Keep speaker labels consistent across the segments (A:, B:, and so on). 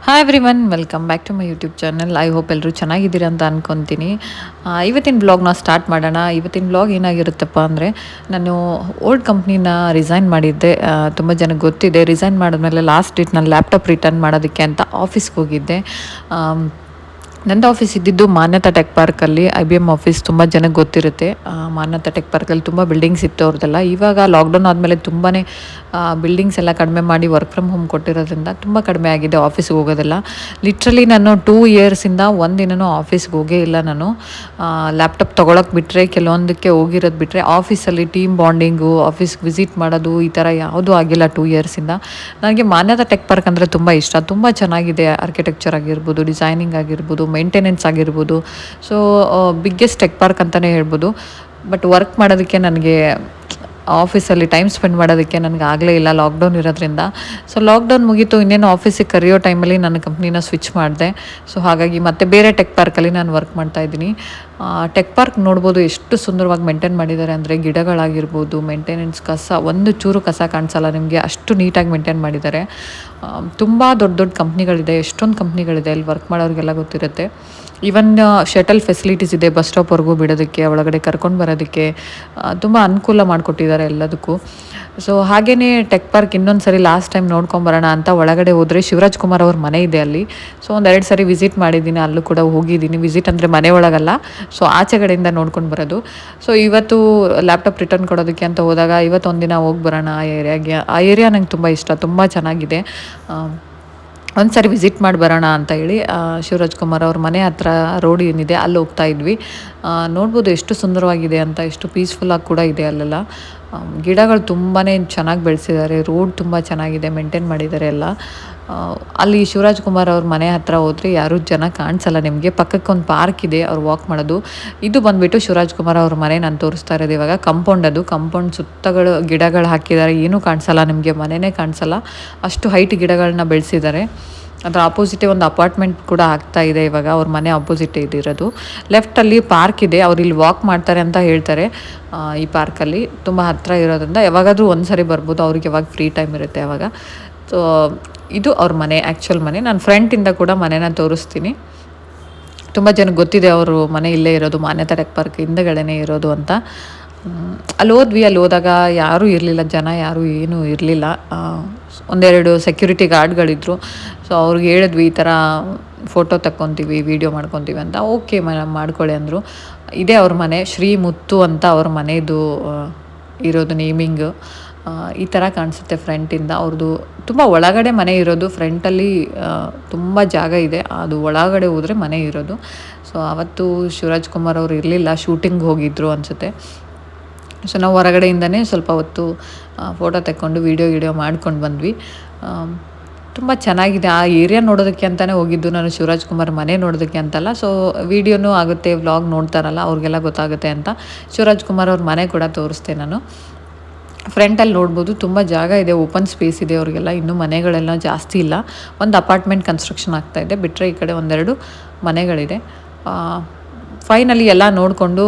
A: Hi everyone, welcome back to my YouTube channel. I hope ಎಲ್ಲರೂ ಚೆನ್ನಾಗಿದ್ದೀರಾ ಅಂತ ಅಂದ್ಕೊತೀನಿ. ಇವತ್ತಿನ ಬ್ಲಾಗ್ನ ಸ್ಟಾರ್ಟ್ ಮಾಡೋಣ. ಇವತ್ತಿನ ಬ್ಲಾಗ್ ಏನಾಗಿರುತ್ತಪ್ಪ ಅಂದರೆ, ನಾನು ಓಲ್ಡ್ ಕಂಪ್ನಿನ ರಿಸೈನ್ ಮಾಡಿದ್ದೆ. ತುಂಬ ಜನಕ್ಕೆ ಗೊತ್ತಿದೆ. ರಿಸೈನ್ ಮಾಡಿದ್ಮೇಲೆ ಲಾಸ್ಟ್ ಡೇಟ್ ನಾನು ಲ್ಯಾಪ್ಟಾಪ್ ರಿಟರ್ನ್ ಮಾಡೋದಕ್ಕೆ ಅಂತ ಆಫೀಸ್ಗೆ ಹೋಗಿದ್ದೆ. ನಂದು ಆಫೀಸ್ ಇದ್ದಿದ್ದು ಮಾನ್ಯತಾ ಟೆಕ್ ಪಾರ್ಕಲ್ಲಿ. IBM ಆಫೀಸ್ ತುಂಬ ಜನಕ್ಕೆ ಗೊತ್ತಿರುತ್ತೆ. ಮಾನ್ಯತಾ ಟೆಕ್ ಪಾರ್ಕಲ್ಲಿ ತುಂಬ ಬಿಲ್ಡಿಂಗ್ಸ್ ಇತ್ತು ಅವ್ರದ್ದೆಲ್ಲ. ಇವಾಗ ಲಾಕ್ಡೌನ್ ಆದಮೇಲೆ ತುಂಬಾ ಬಿಲ್ಡಿಂಗ್ಸ್ ಎಲ್ಲ ಕಡಿಮೆ ಮಾಡಿ ವರ್ಕ್ ಫ್ರಮ್ ಹೋಮ್ ಕೊಟ್ಟಿರೋದ್ರಿಂದ ತುಂಬ ಕಡಿಮೆ ಆಗಿದೆ ಆಫೀಸ್ಗೆ ಹೋಗೋದೆಲ್ಲ. ಲಿಟ್ರಲಿ ನಾನು 2 ಇಯರ್ಸಿಂದ ಒಂದಿನೂ ಆಫೀಸ್ಗೆ ಹೋಗೇ ಇಲ್ಲ. ನಾನು ಲ್ಯಾಪ್ಟಾಪ್ ತೊಗೊಳಕ್ಕೆ ಬಿಟ್ಟರೆ, ಕೆಲವೊಂದಕ್ಕೆ ಹೋಗಿರೋದು ಬಿಟ್ಟರೆ, ಆಫೀಸಲ್ಲಿ ಟೀಮ್ ಬಾಂಡಿಂಗು, ಆಫೀಸ್ಗೆ ವಿಸಿಟ್ ಮಾಡೋದು ಈ ಥರ ಯಾವುದೂ ಆಗಿಲ್ಲ 2 ಇಯರ್ಸಿಂದ. ನನಗೆ ಮಾನ್ಯತಾ ಟೆಕ್ ಪಾರ್ಕ್ ಅಂದರೆ ತುಂಬ ಇಷ್ಟ. ತುಂಬ ಚೆನ್ನಾಗಿದೆ. ಆರ್ಕಿಟೆಕ್ಚರ್ ಆಗಿರ್ಬೋದು, ಡಿಸೈನಿಂಗ್ ಆಗಿರ್ಬೋದು, ಮೇಂಟೆನೆನ್ಸ್ ಆಗಿರ್ಬೋದು. ಸೊ ಬಿಗ್ಗೆಸ್ಟ್ ಟೆಕ್ ಪಾರ್ಕ್ ಅಂತಲೇ ಹೇಳ್ಬೋದು. ಬಟ್ ವರ್ಕ್ ಮಾಡೋದಕ್ಕೆ ನನಗೆ ಆಫೀಸಲ್ಲಿ ಟೈಮ್ ಸ್ಪೆಂಡ್ ಮಾಡೋದಕ್ಕೆ ನನಗೆ ಆಗಲೇ ಇಲ್ಲ, ಲಾಕ್ಡೌನ್ ಇರೋದ್ರಿಂದ. ಸೊ ಲಾಕ್ಡೌನ್ ಮುಗೀತು, ಇನ್ನೇನು ಆಫೀಸಿಗೆ ಕರೆಯೋ ಟೈಮಲ್ಲಿ ನನ್ನ ಕಂಪ್ನಿನ ಸ್ವಿಚ್ ಮಾಡಿದೆ. ಸೊ ಹಾಗಾಗಿ ಮತ್ತೆ ಬೇರೆ ಟೆಕ್ ಪಾರ್ಕಲ್ಲಿ ನಾನು ವರ್ಕ್ ಮಾಡ್ತಾಯಿದ್ದೀನಿ. ಟೆಕ್ ಪಾರ್ಕ್ ನೋಡ್ಬೋದು ಎಷ್ಟು ಸುಂದರವಾಗಿ ಮೇಂಟೈನ್ ಮಾಡಿದ್ದಾರೆ ಅಂದರೆ, ಗಿಡಗಳಾಗಿರ್ಬೋದು, ಮೇಂಟೆನೆನ್ಸ್, ಕಸ, ಒಂದು ಚೂರು ಕಸ ಕಾಣಿಸಲ್ಲ ನಿಮಗೆ, ಅಷ್ಟು ನೀಟಾಗಿ ಮೇಂಟೈನ್ ಮಾಡಿದ್ದಾರೆ. ತುಂಬ ದೊಡ್ಡ ದೊಡ್ಡ ಕಂಪ್ನಿಗಳಿದೆ, ಎಷ್ಟೊಂದು ಕಂಪ್ನಿಗಳಿದೆ, ಅಲ್ಲಿ ವರ್ಕ್ ಮಾಡೋರಿಗೆಲ್ಲ ಗೊತ್ತಿರುತ್ತೆ. ಈವನ್ ಶಟಲ್ ಫೆಸಿಲಿಟೀಸ್ ಇದೆ, ಬಸ್ ಸ್ಟಾಪ್ವರೆಗೂ ಬಿಡೋದಕ್ಕೆ, ಒಳಗಡೆ ಕರ್ಕೊಂಡು ಬರೋದಕ್ಕೆ ತುಂಬ ಅನುಕೂಲ ಮಾಡಿಕೊಟ್ಟಿದ್ದಾರೆ ಎಲ್ಲದಕ್ಕೂ. ಸೊ ಹಾಗೆಯೇ ಟೆಕ್ ಪಾರ್ಕ್ ಇನ್ನೊಂದು ಸರಿ ಲಾಸ್ಟ್ ಟೈಮ್ ನೋಡ್ಕೊಂಬರೋಣ ಅಂತ ಒಳಗಡೆ ಹೋದರೆ, ಶಿವರಾಜ್ ಕುಮಾರ್ ಅವ್ರ ಮನೆ ಇದೆ ಅಲ್ಲಿ. ಸೊ 1-2 ಸರಿ ವಿಸಿಟ್ ಮಾಡಿದ್ದೀನಿ, ಅಲ್ಲೂ ಕೂಡ ಹೋಗಿದ್ದೀನಿ. ವಿಸಿಟ್ ಅಂದರೆ ಮನೆ ಒಳಗಲ್ಲ, ಸೊ ಆಚೆಗಡೆಯಿಂದ ನೋಡ್ಕೊಂಡು ಬರೋದು. ಸೊ ಇವತ್ತು ಲ್ಯಾಪ್ಟಾಪ್ ರಿಟರ್ನ್ ಕೊಡೋದಕ್ಕೆ ಅಂತ ಹೋದಾಗ, ಇವತ್ತೊಂದು ದಿನ ಹೋಗಿ ಬರೋಣ ಆ ಏರಿಯಾಗೆ. ಆ ಏರಿಯಾ ನಂಗೆ ತುಂಬ ಇಷ್ಟ, ತುಂಬ ಚೆನ್ನಾಗಿದೆ. ಒಂದು ಸಾರಿ ವಿಸಿಟ್ ಮಾಡಿ ಬರೋಣ ಅಂತ ಹೇಳಿ ಶಿವರಾಜ್ ಕುಮಾರ್ ಅವ್ರ ಮನೆ ಹತ್ರ ರೋಡ್ ಏನಿದೆ ಅಲ್ಲಿ ಹೋಗ್ತಾ ಇದ್ವಿ. ನೋಡ್ಬೋದು ಎಷ್ಟು ಸುಂದರವಾಗಿದೆ ಅಂತ, ಎಷ್ಟು ಪೀಸ್ಫುಲ್ಲಾಗಿ ಕೂಡ ಇದೆ ಅಲ್ಲೆಲ್ಲ. ಗಿಡಗಳು ತುಂಬಾ ಚೆನ್ನಾಗಿ ಬೆಳೆಸಿದ್ದಾರೆ. ರೋಡ್ ತುಂಬ ಚೆನ್ನಾಗಿದೆ, ಮೇಂಟೈನ್ ಮಾಡಿದ್ದಾರೆ ಎಲ್ಲ. ಅಲ್ಲಿ ಶಿವರಾಜ್ ಕುಮಾರ್ ಅವ್ರ ಮನೆ ಹತ್ರ ಹೋದರೆ ಯಾರೂ ಜನ ಕಾಣಿಸಲ್ಲ ನಿಮಗೆ. ಪಕ್ಕಕ್ಕೆ ಒಂದು ಪಾರ್ಕ್ ಇದೆ, ಅವ್ರು ವಾಕ್ ಮಾಡೋದು. ಇದು ಬಂದುಬಿಟ್ಟು ಶಿವರಾಜ್ ಕುಮಾರ್ ಅವ್ರ ಮನೆ ನಾನು ತೋರಿಸ್ತಾ ಇರೋದು ಇವಾಗ. ಅದು ಕಂಪೌಂಡ್ ಸುತ್ತಗಳು ಗಿಡಗಳು ಹಾಕಿದ್ದಾರೆ, ಏನೂ ಕಾಣಿಸಲ್ಲ ನಿಮಗೆ, ಮನೆಯೇ ಕಾಣಿಸಲ್ಲ, ಅಷ್ಟು ಹೈಟ್ ಗಿಡಗಳನ್ನ ಬೆಳೆಸಿದ್ದಾರೆ. ಅದರ ಆಪೋಸಿಟೇ ಒಂದು ಅಪಾರ್ಟ್ಮೆಂಟ್ ಕೂಡ ಆಗ್ತಾ ಇದೆ ಇವಾಗ, ಅವ್ರ ಮನೆ ಆಪೋಸಿಟೇ ಇದಿರೋದು. ಲೆಫ್ಟಲ್ಲಿ ಪಾರ್ಕ್ ಇದೆ, ಅವ್ರು ಇಲ್ಲಿ ವಾಕ್ ಮಾಡ್ತಾರೆ ಅಂತ ಹೇಳ್ತಾರೆ. ಈ ಪಾರ್ಕಲ್ಲಿ ತುಂಬ ಹತ್ತಿರ ಇರೋದ್ರಿಂದ ಯಾವಾಗಾದರೂ ಒಂದು ಸರಿ ಬರ್ಬೋದು, ಅವ್ರಿಗೆ ಯಾವಾಗ ಫ್ರೀ ಟೈಮ್ ಇರುತ್ತೆ ಅವಾಗ. ಸೊ ಇದು ಅವ್ರ ಮನೆ, ಆ್ಯಕ್ಚುಯಲ್ ಮನೆ. ನಾನು ಫ್ರಂಟಿಂದ ಕೂಡ ಮನೆನ ತೋರಿಸ್ತೀನಿ. ತುಂಬ ಜನಕ್ಕೆ ಗೊತ್ತಿದೆ ಅವರು ಮನೆ ಇಲ್ಲೇ ಇರೋದು, ಮಾನ್ಯತಾ ಟೆಕ್ ಪಾರ್ಕ್ ಹಿಂದೆಗಡೆನೇ ಇರೋದು ಅಂತ. ಅಲ್ಲಿ ಹೋದ್ವಿ. ಅಲ್ಲಿ ಹೋದಾಗ ಯಾರೂ ಇರಲಿಲ್ಲ, ಜನ ಯಾರೂ ಏನೂ ಇರಲಿಲ್ಲ. 1-2 ಸೆಕ್ಯೂರಿಟಿ ಗಾರ್ಡ್ಗಳಿದ್ರು. ಸೊ ಅವ್ರಿಗೆ ಹೇಳಿದ್ವಿ, ಈ ಥರ ಫೋಟೋ ತಕ್ಕೊತೀವಿ, ವೀಡಿಯೋ ಮಾಡ್ಕೊತೀವಿ ಅಂತ. ಓಕೆ ಮಾಡ್ಕೊಳ್ಳಿ ಅಂದರು. ಇದೇ ಅವ್ರ ಮನೆ, ಶ್ರೀ ಮುತ್ತು ಅಂತ ಅವ್ರ ಮನೆಯದು ಇರೋದು ನೇಮಿಂಗು. ಈ ಥರ ಕಾಣಿಸುತ್ತೆ ಫ್ರಂಟಿಂದ. ಅವ್ರದ್ದು ತುಂಬ ಒಳಗಡೆ ಮನೆ ಇರೋದು. ಫ್ರಂಟಲ್ಲಿ ತುಂಬ ಜಾಗ ಇದೆ, ಅದು ಒಳಗಡೆ ಹೋದರೆ ಮನೆ ಇರೋದು. ಸೊ ಆವತ್ತು ಶಿವರಾಜ್ ಕುಮಾರ್ ಅವರು ಇರಲಿಲ್ಲ, ಶೂಟಿಂಗ್ ಹೋಗಿದ್ರು ಅನಿಸುತ್ತೆ. ಸೊ ನಾವು ಹೊರಗಡೆಯಿಂದನೇ ಸ್ವಲ್ಪ ಹೊತ್ತು ಫೋಟೋ ತೆಕ್ಕೊಂಡು ವೀಡಿಯೋ ಮಾಡ್ಕೊಂಡು ಬಂದ್ವಿ. ತುಂಬ ಚೆನ್ನಾಗಿದೆ. ಆ ಏರಿಯಾ ನೋಡೋದಕ್ಕೆ ಅಂತಲೇ ಹೋಗಿದ್ದು ನಾನು, ಶಿವರಾಜ್ ಕುಮಾರ್ ಮನೆ ನೋಡೋದಕ್ಕೆ ಅಂತಲ್ಲ. ಸೊ ವೀಡಿಯೋನೂ ಆಗುತ್ತೆ, ವ್ಲಾಗ್ ನೋಡ್ತಾರಲ್ಲ ಅವ್ರಿಗೆಲ್ಲ ಗೊತ್ತಾಗುತ್ತೆ ಅಂತ ಶಿವರಾಜ್ ಕುಮಾರ್ ಅವ್ರ ಮನೆ ಕೂಡ ತೋರಿಸ್ತೆ ನಾನು. ಫ್ರಂಟಲ್ಲಿ ನೋಡ್ಬೋದು, ತುಂಬ ಜಾಗ ಇದೆ, ಓಪನ್ ಸ್ಪೇಸ್ ಇದೆ ಅವ್ರಿಗೆಲ್ಲ. ಇನ್ನೂ ಮನೆಗಳೆಲ್ಲ ಜಾಸ್ತಿ ಇಲ್ಲ, ಒಂದು ಅಪಾರ್ಟ್ಮೆಂಟ್ ಕನ್ಸ್ಟ್ರಕ್ಷನ್ ಆಗ್ತಾಯಿದೆ, ಬಿಟ್ಟರೆ ಈ ಕಡೆ 1-2 ಮನೆಗಳಿದೆ. ಫೈನಲಿ ಎಲ್ಲ ನೋಡಿಕೊಂಡು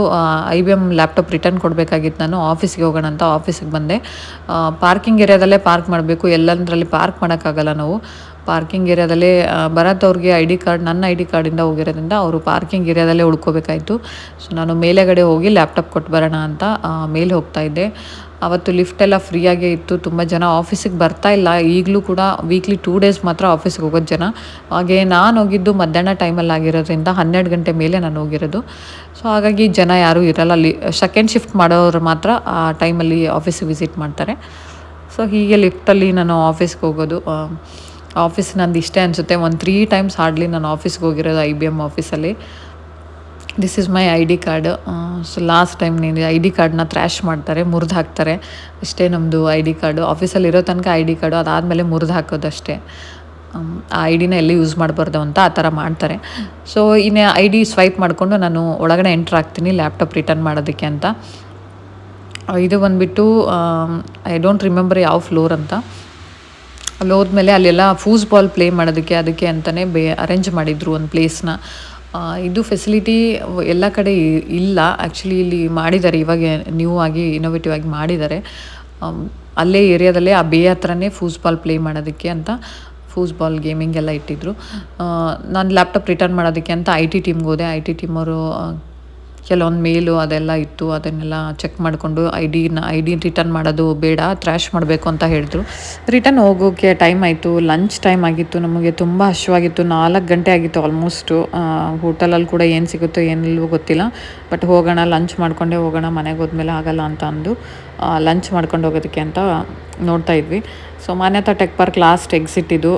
A: IBM ಲ್ಯಾಪ್ಟಾಪ್ ರಿಟರ್ನ್ ಕೊಡಬೇಕಾಗಿತ್ತು. ನಾನು ಆಫೀಸಿಗೆ ಹೋಗೋಣ ಅಂತ ಆಫೀಸಿಗೆ ಬಂದೆ. ಪಾರ್ಕಿಂಗ್ ಏರಿಯಾದಲ್ಲೇ ಪಾರ್ಕ್ ಮಾಡಬೇಕು, ಎಲ್ಲಂದ್ರಲ್ಲಿ ಪಾರ್ಕ್ ಮಾಡೋಕ್ಕಾಗಲ್ಲ ನಾವು. ಪಾರ್ಕಿಂಗ್ ಏರಿಯಾದಲ್ಲೇ ಭರತ್ ಅವ್ರಿಗೆ ನನ್ನ ಐ ಡಿ ಕಾರ್ಡಿಂದ ಹೋಗಿರೋದ್ರಿಂದ ಅವರು ಪಾರ್ಕಿಂಗ್ ಏರಿಯಾದಲ್ಲೇ ಉಳ್ಕೋಬೇಕಾಯಿತು. ಸೊ ನಾನು ಮೇಲೆಗಡೆ ಹೋಗಿ ಲ್ಯಾಪ್ಟಾಪ್ ಕೊಟ್ಟು ಬರೋಣ ಅಂತ ಮೇಲೆ ಹೋಗ್ತಾಯಿದ್ದೆ. ಅವತ್ತು ಲಿಫ್ಟೆಲ್ಲ ಫ್ರೀಯಾಗೇ ಇತ್ತು. ತುಂಬ ಜನ ಆಫೀಸಿಗೆ ಬರ್ತಾ ಇಲ್ಲ ಈಗಲೂ ಕೂಡ. ವೀಕ್ಲಿ 2 ಡೇಸ್ ಮಾತ್ರ ಆಫೀಸಿಗೆ ಹೋಗೋದು ಜನ. ಹಾಗೆ ನಾನು ಹೋಗಿದ್ದು ಮಧ್ಯಾಹ್ನ ಟೈಮಲ್ಲಿ ಆಗಿರೋದ್ರಿಂದ 12 ಗಂಟೆ ಮೇಲೆ ನಾನು ಹೋಗಿರೋದು. ಸೊ ಹಾಗಾಗಿ ಜನ ಯಾರೂ ಇರಲ್ಲ ಅಲ್ಲಿ. ಸೆಕೆಂಡ್ ಶಿಫ್ಟ್ ಮಾಡೋರು ಮಾತ್ರ ಆ ಟೈಮಲ್ಲಿ ಆಫೀಸಿಗೆ ವಿಸಿಟ್ ಮಾಡ್ತಾರೆ. ಸೊ ಹೀಗೆ ಲಿಫ್ಟಲ್ಲಿ ನಾನು ಆಫೀಸ್ಗೆ ಹೋಗೋದು. ಆಫೀಸ್ ನಂದು ಇಷ್ಟೇ ಅನಿಸುತ್ತೆ, ಒಂದು 3 ಟೈಮ್ಸ್ ಹಾರ್ಡ್ಲಿ ನಾನು ಆಫೀಸ್ಗೆ ಹೋಗಿರೋದು IBM ಆಫೀಸಲ್ಲಿ. This is my I D card. So last time ನೀನು ಐ ಡಿ ಕಾರ್ಡನ್ನ ಥ್ರ್ಯಾಶ್ ಮಾಡ್ತಾರೆ, ಮುರಿದು ಹಾಕ್ತಾರೆ. ಇಷ್ಟೇ ನಮ್ಮದು ಐ ಡಿ ಕಾರ್ಡು. ಆಫೀಸಲ್ಲಿ ಇರೋ ತನಕ ಐ ಡಿ ಕಾರ್ಡು, ಅದಾದಮೇಲೆ ಮುರಿದು ಹಾಕೋದಷ್ಟೇ. ಆ ಐ ಡಿನ ಎಲ್ಲಿ ಯೂಸ್ ಮಾಡಬಾರ್ದು ಅಂತ ಆ ಥರ ಮಾಡ್ತಾರೆ. ಸೊ ಇನ್ನು ಐ ಡಿ ಸ್ವೈಪ್ ಮಾಡಿಕೊಂಡು ನಾನು ಒಳಗಡೆ ಎಂಟ್ರ್ ಆಗ್ತೀನಿ ಲ್ಯಾಪ್ಟಾಪ್ ರಿಟರ್ನ್ ಮಾಡೋದಕ್ಕೆ ಅಂತ. ಇದು ಬಂದುಬಿಟ್ಟು ಐ ಡೋಂಟ್ ರಿಮೆಂಬರ್ ಯಾವ ಫ್ಲೋರ್ ಅಂತ. ಅಲ್ಲಿ ಹೋದ್ಮೇಲೆ ಅಲ್ಲೆಲ್ಲ ಫೂಸ್ಬಾಲ್ ಪ್ಲೇ ಮಾಡೋದಕ್ಕೆ ಅದಕ್ಕೆ ಅಂತಲೇ ಅರೇಂಜ್ ಮಾಡಿದ್ರು ಒಂದು ಪ್ಲೇಸ್ನ. ಇದು ಫೆಸಿಲಿಟಿ ಎಲ್ಲ ಕಡೆ ಇಲ್ಲ. ಆ್ಯಕ್ಚುಲಿ ಇಲ್ಲಿ ಮಾಡಿದ್ದಾರೆ, ಇವಾಗ ನ್ಯೂ ಆಗಿ ಇನೋವೇಟಿವ್ ಆಗಿ ಮಾಡಿದ್ದಾರೆ. ಅಲ್ಲೇ ಏರಿಯಾದಲ್ಲೇ ಆ ಬೇ ಹತ್ರನೇ ಫೂಸ್ಬಾಲ್ ಪ್ಲೇ ಮಾಡೋದಕ್ಕೆ ಅಂತ ಫೂಸ್ಬಾಲ್ ಗೇಮಿಂಗ್ ಎಲ್ಲ ಇಟ್ಟಿದ್ರು. ನಾನು ಲ್ಯಾಪ್ಟಾಪ್ ರಿಟರ್ನ್ ಮಾಡೋದಕ್ಕೆ ಅಂತ ಐ ಟಿ ಟೀಮ್ಗೆ ಹೋದೆ. ಐ ಟಿ ಟೀಮವರು ಕೆಲವೊಂದು ಮೇಲು ಅದೆಲ್ಲ ಇತ್ತು, ಅದನ್ನೆಲ್ಲ ಚೆಕ್ ಮಾಡಿಕೊಂಡು ಐ ಡಿ ರಿಟರ್ನ್ ಮಾಡೋದು ಬೇಡ, ಟ್ರ್ಯಾಶ್ ಮಾಡಬೇಕು ಅಂತ ಹೇಳಿದ್ರು. ರಿಟರ್ನ್ ಹೋಗೋಕ್ಕೆ ಟೈಮ್ ಆಯಿತು, ಲಂಚ್ ಟೈಮ್ ಆಗಿತ್ತು. ನಮಗೆ ತುಂಬ ಹಶ್ವಾಗಿತ್ತು, 4 ಗಂಟೆ ಆಗಿತ್ತು ಆಲ್ಮೋಸ್ಟು. ಹೋಟೆಲಲ್ಲಿ ಕೂಡ ಏನು ಸಿಗುತ್ತೋ ಏನಿಲ್ವೋ ಗೊತ್ತಿಲ್ಲ, ಬಟ್ ಹೋಗೋಣ, ಲಂಚ್ ಮಾಡ್ಕೊಂಡೇ ಹೋಗೋಣ, ಮನೆಗೆ ಹೋದ್ಮೇಲೆ ಆಗಲ್ಲ ಅಂತ ಅಂದು ಲಂಚ್ ಮಾಡ್ಕೊಂಡು ಹೋಗೋದಕ್ಕೆ ಅಂತ ನೋಡ್ತಾ ಇದ್ವಿ. ಸೊ ಮಾನ್ಯತಾ ಟೆಕ್ ಪಾರ್ಕ್ ಲಾಸ್ಟ್ ಎಕ್ಸಿಟ್ ಇದು.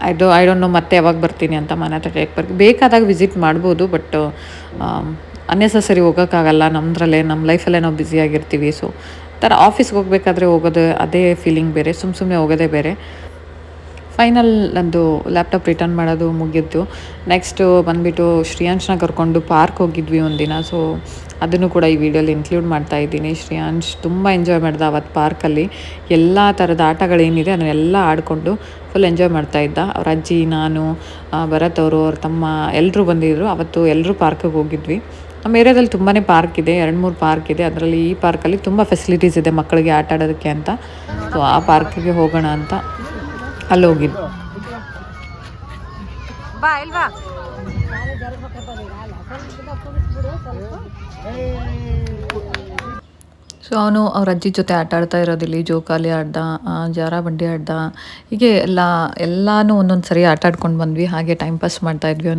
A: ಐ ಡೋಂಟ್ ನೋ ಮತ್ತೆ ಯಾವಾಗ ಬರ್ತೀನಿ ಅಂತ. ಮಾನ್ಯತಾ ಟೆಕ್ ಪಾರ್ಕ್ ಬೇಕಾದಾಗ ವಿಸಿಟ್ ಮಾಡ್ಬೋದು, ಬಟ್ ಅನ್ನೆಸಸರಿ ಹೋಗೋಕ್ಕಾಗಲ್ಲ. ನಮ್ಮ ಲೈಫಲ್ಲೇ ನಾವು ಬ್ಯುಸಿಯಾಗಿರ್ತೀವಿ. ಸೊ ಥರ ಆಫೀಸ್ಗೆ ಹೋಗಬೇಕಾದ್ರೆ ಹೋಗೋದು ಅದೇ ಫೀಲಿಂಗ್ ಬೇರೆ, ಸುಮ್ಮನೆ ಹೋಗೋದೇ ಬೇರೆ. ಫೈನಲ್ ನಂದು ಲ್ಯಾಪ್ಟಾಪ್ ರಿಟರ್ನ್ ಮಾಡೋದು ಮುಗಿದ್ದು. ನೆಕ್ಸ್ಟು ಬಂದುಬಿಟ್ಟು ಶ್ರೇಯಾಂಶನ ಕರ್ಕೊಂಡು ಪಾರ್ಕ್ ಹೋಗಿದ್ವಿ ಒಂದಿನ. ಸೊ ಅದನ್ನು ಕೂಡ ಈ ವಿಡಿಯೋಲಿ ಇನ್ಕ್ಲೂಡ್ ಮಾಡ್ತಾ ಇದ್ದೀನಿ. ಶ್ರೇಯಾಂಶ್ ತುಂಬ ಎಂಜಾಯ್ ಮಾಡ್ದ ಅವತ್ತು ಪಾರ್ಕಲ್ಲಿ. ಎಲ್ಲ ಥರದ ಆಟಗಳೇನಿದೆ ಅದನ್ನೆಲ್ಲ ಆಡಿಕೊಂಡು ಫುಲ್ ಎಂಜಾಯ್ ಮಾಡ್ತಾಯಿದ್ದ. ಅವ್ರ ಅಜ್ಜಿ, ನಾನು, ಭರತ್ ಅವರು, ಅವ್ರ ತಮ್ಮ ಎಲ್ಲರೂ ಬಂದಿದ್ದರು. ಅವತ್ತು ಎಲ್ಲರೂ ಪಾರ್ಕಿಗೆ ಹೋಗಿದ್ವಿ. ನಮ್ಮ ಏರಿಯಾದಲ್ಲಿ ತುಂಬಾ ಪಾರ್ಕ್ ಇದೆ, 2-3 ಪಾರ್ಕ್ ಇದೆ. ಅದರಲ್ಲಿ ಈ ಪಾರ್ಕಲ್ಲಿ ತುಂಬ ಫೆಸಿಲಿಟೀಸ್ ಇದೆ ಮಕ್ಕಳಿಗೆ ಆಟ ಆಡೋದಕ್ಕೆ ಅಂತ. ಸೊ ಆ ಪಾರ್ಕಿಗೆ ಹೋಗೋಣ ಅಂತ ಅಲ್ಲಿ ಹೋಗಿದ್ದು. ಸೊ ಅವನು ಅವ್ರ ಅಜ್ಜಿ ಜೊತೆ ಆಟ ಆಡ್ತಾ ಇರೋದಿಲ್ಲಿ, ಜೋಕಾಲಿ ಆಡ್ದ, ಜಾರ ಬಂಡಿ ಆಡ್ದ, ಹೀಗೆ ಎಲ್ಲನೂ ಒಂದೊಂದು ಸರಿ ಆಟ ಆಡ್ಕೊಂಡು ಬಂದ್ವಿ. ಹಾಗೆ ಟೈಮ್ ಪಾಸ್ ಮಾಡ್ತಾಯಿದ್ವಿ.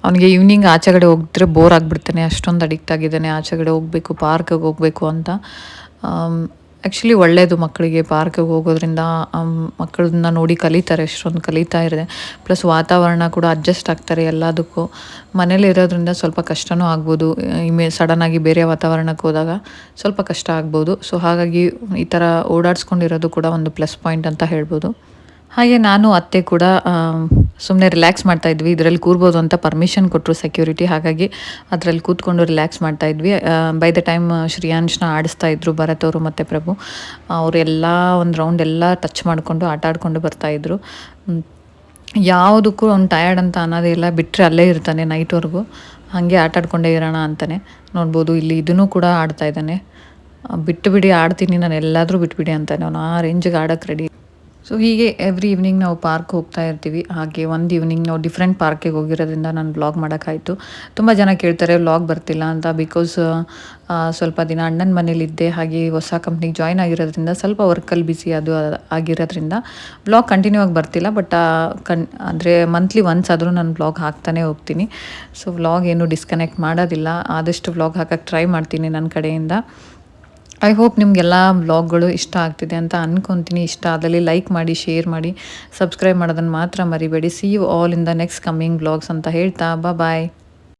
A: ಅವನಿಗೆ ಈವ್ನಿಂಗ್ ಆಚೆಗಡೆ ಹೋಗಿದ್ರೆ ಬೋರ್ ಆಗಿಬಿಡ್ತಾನೆ, ಅಷ್ಟೊಂದು ಅಡಿಕ್ಟ್ ಆಗಿದ್ದಾನೆ ಆಚೆಗಡೆ ಹೋಗಬೇಕು, ಪಾರ್ಕಿಗೆ ಹೋಗಬೇಕು ಅಂತ. ಆ್ಯಕ್ಚುಲಿ ಒಳ್ಳೆಯದು ಮಕ್ಕಳಿಗೆ ಪಾರ್ಕಿಗೆ ಹೋಗೋದ್ರಿಂದ. ಮಕ್ಕಳನ್ನ ನೋಡಿ ಕಲಿತಾರೆ, ಎಷ್ಟೊಂದು ಕಲಿತಾ ಇದೆ. ಪ್ಲಸ್ ವಾತಾವರಣ ಕೂಡ ಅಡ್ಜಸ್ಟ್ ಆಗ್ತಾರೆ ಎಲ್ಲದಕ್ಕೂ. ಮನೇಲಿ ಇರೋದ್ರಿಂದ ಸ್ವಲ್ಪ ಕಷ್ಟನೂ ಆಗ್ಬೋದು, ಸಡನ್ನಾಗಿ ಬೇರೆ ವಾತಾವರಣಕ್ಕೆ ಹೋದಾಗ ಸ್ವಲ್ಪ ಕಷ್ಟ ಆಗ್ಬೋದು. ಸೊ ಹಾಗಾಗಿ ಈ ಥರ ಓಡಾಡಿಸ್ಕೊಂಡಿರೋದು ಕೂಡ ಒಂದು ಪ್ಲಸ್ ಪಾಯಿಂಟ್ ಅಂತ ಹೇಳ್ಬೋದು. ಹಾಗೆ ನಾನು ಅತ್ತೆ ಕೂಡ ಸುಮ್ಮನೆ ರಿಲ್ಯಾಕ್ಸ್ ಮಾಡ್ತಾಯಿದ್ವಿ. ಇದರಲ್ಲಿ ಕೂರ್ಬೋದು ಅಂತ ಪರ್ಮಿಷನ್ ಕೊಟ್ಟರು ಸೆಕ್ಯೂರಿಟಿ. ಹಾಗಾಗಿ ಅದರಲ್ಲಿ ಕೂತ್ಕೊಂಡು ರಿಲ್ಯಾಕ್ಸ್ ಮಾಡ್ತಾಯಿದ್ವಿ. ಬೈ ದ ಟೈಮ್ ಶ್ರೇಯಾಂಶನ ಆಡಿಸ್ತಾಯಿದ್ರು ಭರತ್ ಅವರು ಮತ್ತು ಪ್ರಭು. ಅವರೆಲ್ಲ ಒಂದು ರೌಂಡ್ ಎಲ್ಲ ಟಚ್ ಮಾಡಿಕೊಂಡು ಆಟ ಆಡಿಕೊಂಡು ಬರ್ತಾಯಿದ್ರು. ಯಾವುದಕ್ಕೂ ಅವ್ನು ಟಯರ್ಡ್ ಅಂತ ಅನ್ನೋದೇ ಇಲ್ಲ, ಬಿಟ್ಟರೆ ಅಲ್ಲೇ ಇರ್ತಾನೆ ನೈಟ್ವರೆಗೂ. ಹಾಗೆ ಆಟ ಆಡ್ಕೊಂಡೇ ಇರೋಣ ಅಂತಲೇ ನೋಡ್ಬೋದು. ಇಲ್ಲಿ ಇದನ್ನು ಕೂಡ ಆಡ್ತಾ ಇದ್ದಾನೆ. ಬಿಟ್ಟುಬಿಡಿ, ಆಡ್ತೀನಿ ನಾನು, ಎಲ್ಲಾದರೂ ಬಿಟ್ಬಿಡಿ ಅಂತಾನೆ ಅವನು. ಆ ರೇಂಜಿಗೆ ಆಡೋಕ್ಕೆ ರೆಡಿ. ಸೊ ಹೀಗೆ ಎವ್ರಿ ಈವ್ನಿಂಗ್ ನಾವು ಪಾರ್ಕ್ ಹೋಗ್ತಾ ಇರ್ತೀವಿ. ಹಾಗೆ ಒಂದು ಈವ್ನಿಂಗ್ ನಾವು ಡಿಫ್ರೆಂಟ್ ಪಾರ್ಕಿಗೆ ಹೋಗಿರೋದ್ರಿಂದ ನಾನು ವ್ಲಾಗ್ ಮಾಡೋಕ್ಕಾಯಿತು. ತುಂಬ ಜನ ಕೇಳ್ತಾರೆ ವ್ಲಾಗ್ ಬರ್ತಿಲ್ಲ ಅಂತ. ಬಿಕಾಸ್ ಸ್ವಲ್ಪ ದಿನ ಅಣ್ಣನ ಮನೇಲಿದ್ದೆ, ಹಾಗೆ ಹೊಸ ಕಂಪ್ನಿಗೆ ಜಾಯ್ನ್ ಆಗಿರೋದ್ರಿಂದ ಸ್ವಲ್ಪ ವರ್ಕಲ್ಲಿ ಬಿಸಿ ಆಗಿರೋದ್ರಿಂದ ವ್ಲಾಗ್ ಕಂಟಿನ್ಯೂ ಆಗಿ ಬರ್ತಿಲ್ಲ. ಬಟ್ ಅಂದರೆ ಮಂತ್ಲಿ ಒನ್ಸ್ ಆದರೂ ನಾನು ವ್ಲಾಗ್ ಹಾಕ್ತಾನೆ ಹೋಗ್ತೀನಿ. ಸೊ ವ್ಲಾಗ್ ಏನು ಡಿಸ್ಕನೆಕ್ಟ್ ಮಾಡೋದಿಲ್ಲ, ಆದಷ್ಟು ವ್ಲಾಗ್ ಹಾಕೋಕ್ಕೆ ಟ್ರೈ ಮಾಡ್ತೀನಿ ನನ್ನ ಕಡೆಯಿಂದ. ಐ ಹೋಪ್ ನಿಮಗೆಲ್ಲ ವ್ಲಾಗ್ಗಳು ಇಷ್ಟ ಆಗ್ತಿದೆ ಅಂತ ಅಂದ್ಕೊತೀನಿ. ಇಷ್ಟ ಆದಲ್ಲಿ ಲೈಕ್ ಮಾಡಿ, ಶೇರ್ ಮಾಡಿ, ಸಬ್ಸ್ಕ್ರೈಬ್ ಮಾಡೋದನ್ನು ಮಾತ್ರ ಮರಿಬೇಡಿ. See you all in the next coming vlogs ಅಂತ ಹೇಳ್ತಾ ಬಾಯ್.